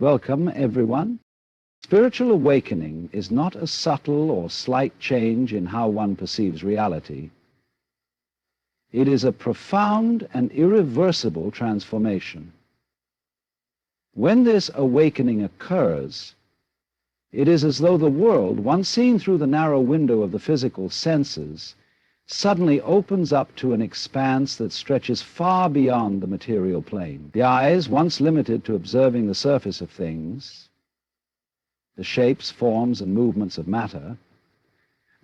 Welcome, everyone. Spiritual awakening is not a subtle or slight change in how one perceives reality. It is a profound and irreversible transformation. When this awakening occurs, it is as though the world, once seen through the narrow window of the physical senses, suddenly opens up to an expanse that stretches far beyond the material plane. The eyes, once limited to observing the surface of things, the shapes, forms, and movements of matter,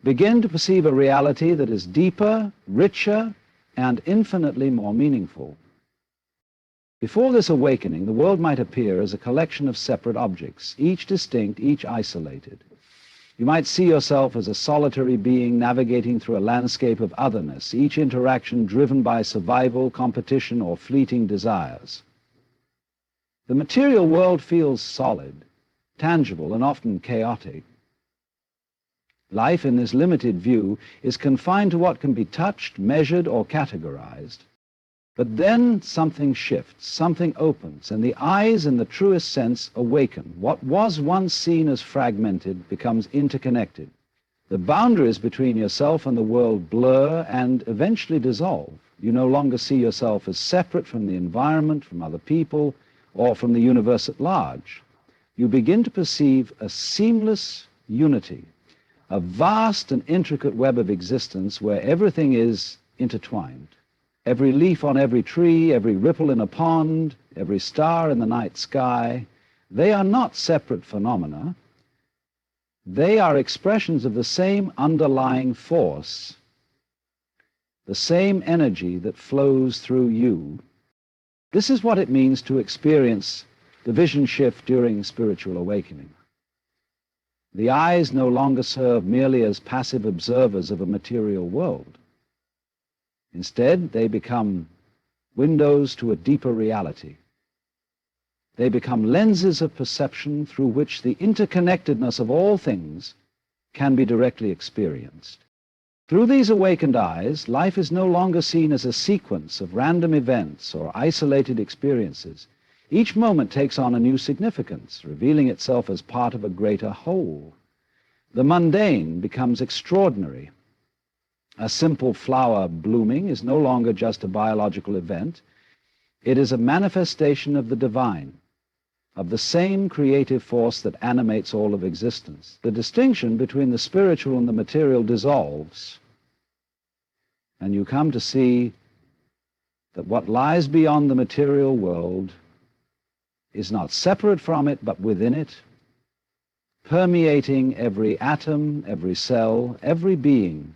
begin to perceive a reality that is deeper, richer, and infinitely more meaningful. Before this awakening, the world might appear as a collection of separate objects, each distinct, each isolated. You might see yourself as a solitary being navigating through a landscape of otherness, each interaction driven by survival, competition, or fleeting desires. The material world feels solid, tangible, and often chaotic. Life in this limited view is confined to what can be touched, measured, or categorized. But then something shifts, something opens, and the eyes in the truest sense awaken. What was once seen as fragmented becomes interconnected. The boundaries between yourself and the world blur and eventually dissolve. You no longer see yourself as separate from the environment, from other people, or from the universe at large. You begin to perceive a seamless unity, a vast and intricate web of existence where everything is intertwined. Every leaf on every tree, every ripple in a pond, every star in the night sky, they are not separate phenomena. They are expressions of the same underlying force, the same energy that flows through you. This is what it means to experience the vision shift during spiritual awakening. The eyes no longer serve merely as passive observers of a material world. Instead, they become windows to a deeper reality. They become lenses of perception through which the interconnectedness of all things can be directly experienced. Through these awakened eyes, life is no longer seen as a sequence of random events or isolated experiences. Each moment takes on a new significance, revealing itself as part of a greater whole. The mundane becomes extraordinary. A simple flower blooming is no longer just a biological event. It is a manifestation of the divine, of the same creative force that animates all of existence. The distinction between the spiritual and the material dissolves, and you come to see that what lies beyond the material world is not separate from it, but within it, permeating every atom, every cell, every being.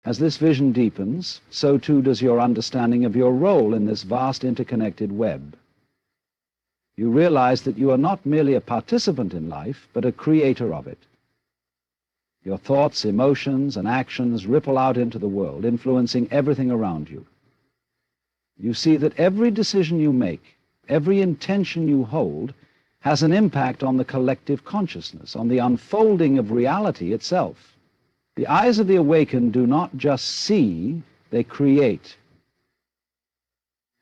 As this vision deepens, so too does your understanding of your role in this vast interconnected web. You realize that you are not merely a participant in life, but a creator of it. Your thoughts, emotions, and actions ripple out into the world, influencing everything around you. You see that every decision you make, every intention you hold, has an impact on the collective consciousness, on the unfolding of reality itself. The eyes of the awakened do not just see, they create.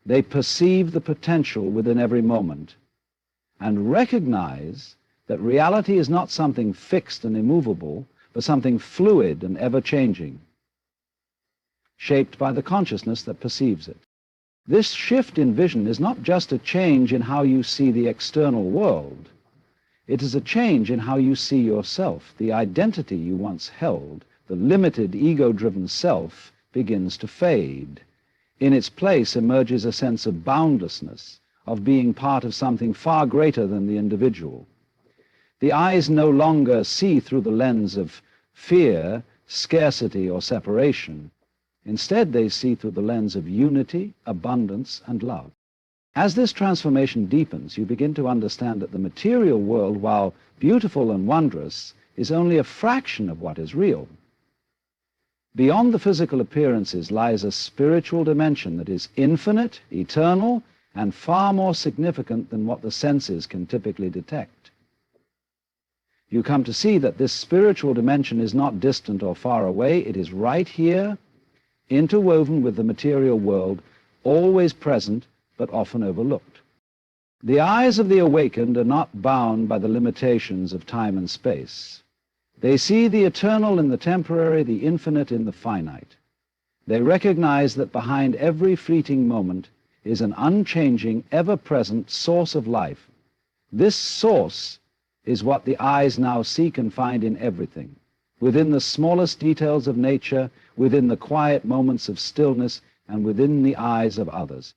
They perceive the potential within every moment and recognize that reality is not something fixed and immovable, but something fluid and ever-changing, shaped by the consciousness that perceives it. This shift in vision is not just a change in how you see the external world. It is a change in how you see yourself. The identity you once held, the limited ego-driven self, begins to fade. In its place emerges a sense of boundlessness, of being part of something far greater than the individual. The eyes no longer see through the lens of fear, scarcity, or separation. Instead, they see through the lens of unity, abundance, and love. As this transformation deepens, you begin to understand that the material world, while beautiful and wondrous, is only a fraction of what is real. Beyond the physical appearances lies a spiritual dimension that is infinite, eternal, and far more significant than what the senses can typically detect. You come to see that this spiritual dimension is not distant or far away. It is right here, interwoven with the material world, always present, but often overlooked. The eyes of the awakened are not bound by the limitations of time and space. They see the eternal in the temporary, the infinite in the finite. They recognize that behind every fleeting moment is an unchanging, ever-present source of life. This source is what the eyes now seek and find in everything, within the smallest details of nature, within the quiet moments of stillness, and within the eyes of others,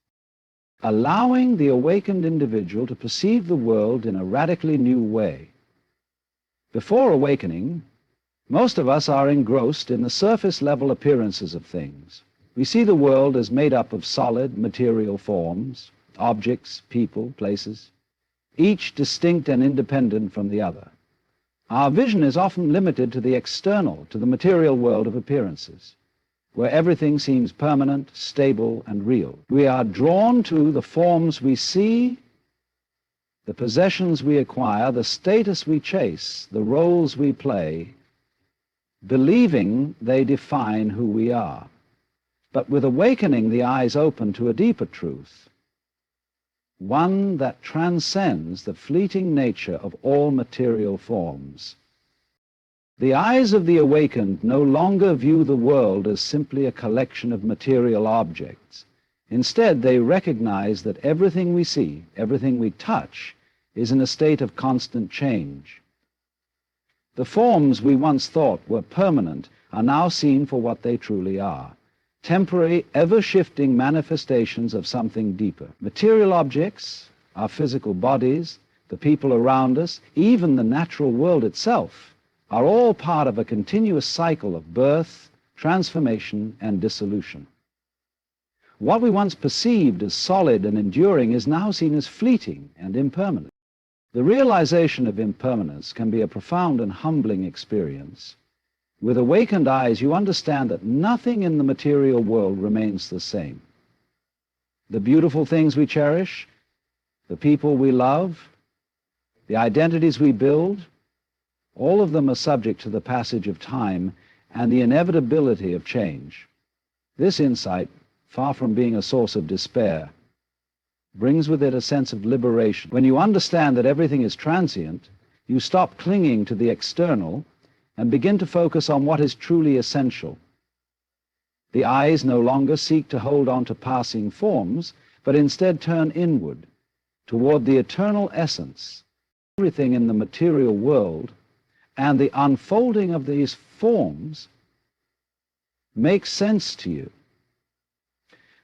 allowing the awakened individual to perceive the world in a radically new way. Before awakening, most of us are engrossed in the surface-level appearances of things. We see the world as made up of solid, material forms, objects, people, places, each distinct and independent from the other. Our vision is often limited to the external, to the material world of appearances, where everything seems permanent, stable, and real. We are drawn to the forms we see, the possessions we acquire, the status we chase, the roles we play, believing they define who we are. But with awakening, the eyes open to a deeper truth, one that transcends the fleeting nature of all material forms. The eyes of the awakened no longer view the world as simply a collection of material objects. Instead, they recognize that everything we see, everything we touch, is in a state of constant change. The forms we once thought were permanent are now seen for what they truly are, temporary, ever-shifting manifestations of something deeper. Material objects, our physical bodies, the people around us, even the natural world itself, are all part of a continuous cycle of birth, transformation, and dissolution. What we once perceived as solid and enduring is now seen as fleeting and impermanent. The realization of impermanence can be a profound and humbling experience. With awakened eyes, you understand that nothing in the material world remains the same. The beautiful things we cherish, the people we love, the identities we build, all of them are subject to the passage of time and the inevitability of change. This insight, far from being a source of despair, brings with it a sense of liberation. When you understand that everything is transient, you stop clinging to the external and begin to focus on what is truly essential. The eyes no longer seek to hold on to passing forms, but instead turn inward, toward the eternal essence. Everything in the material world and the unfolding of these forms makes sense to you.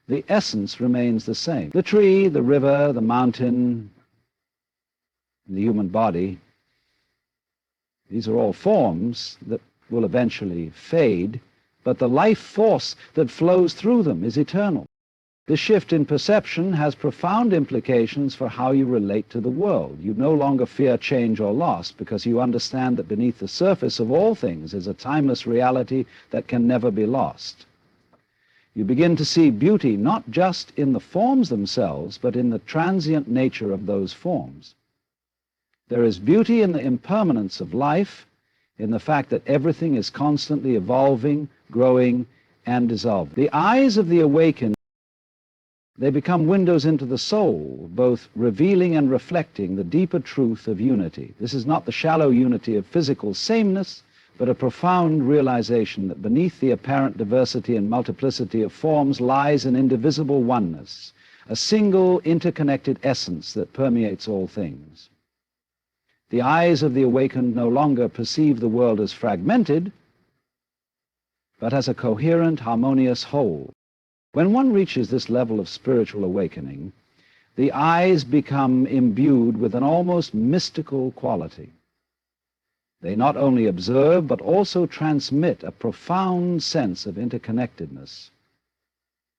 The essence remains the same. The tree, the river, the mountain, the human body, these are all forms that will eventually fade, but the life force that flows through them is eternal. The shift in perception has profound implications for how you relate to the world. You no longer fear change or loss because you understand that beneath the surface of all things is a timeless reality that can never be lost. You begin to see beauty not just in the forms themselves, but in the transient nature of those forms. There is beauty in the impermanence of life, in the fact that everything is constantly evolving, growing, and dissolving. The eyes of the awakened, they become windows into the soul, both revealing and reflecting the deeper truth of unity. This is not the shallow unity of physical sameness, but a profound realization that beneath the apparent diversity and multiplicity of forms lies an indivisible oneness, a single interconnected essence that permeates all things. The eyes of the awakened no longer perceive the world as fragmented, but as a coherent, harmonious whole. When one reaches this level of spiritual awakening, the eyes become imbued with an almost mystical quality. They not only observe, but also transmit a profound sense of interconnectedness.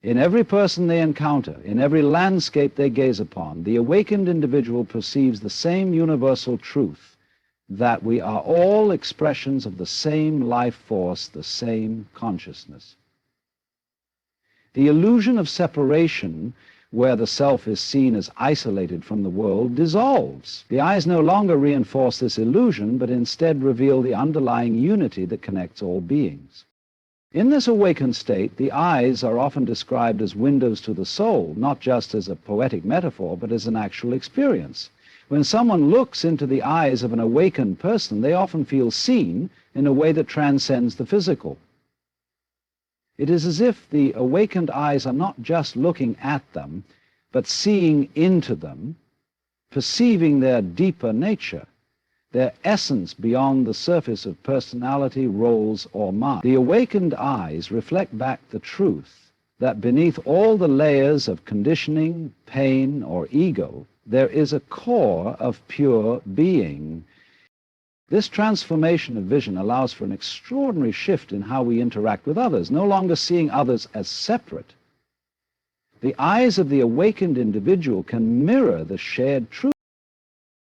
In every person they encounter, in every landscape they gaze upon, the awakened individual perceives the same universal truth, that we are all expressions of the same life force, the same consciousness. The illusion of separation, where the self is seen as isolated from the world, dissolves. The eyes no longer reinforce this illusion, but instead reveal the underlying unity that connects all beings. In this awakened state, the eyes are often described as windows to the soul, not just as a poetic metaphor, but as an actual experience. When someone looks into the eyes of an awakened person, they often feel seen in a way that transcends the physical. It is as if the awakened eyes are not just looking at them, but seeing into them, perceiving their deeper nature, their essence beyond the surface of personality, roles, or mind. The awakened eyes reflect back the truth that beneath all the layers of conditioning, pain, or ego, there is a core of pure being. This transformation of vision allows for an extraordinary shift in how we interact with others, no longer seeing others as separate. The eyes of the awakened individual can mirror the shared truth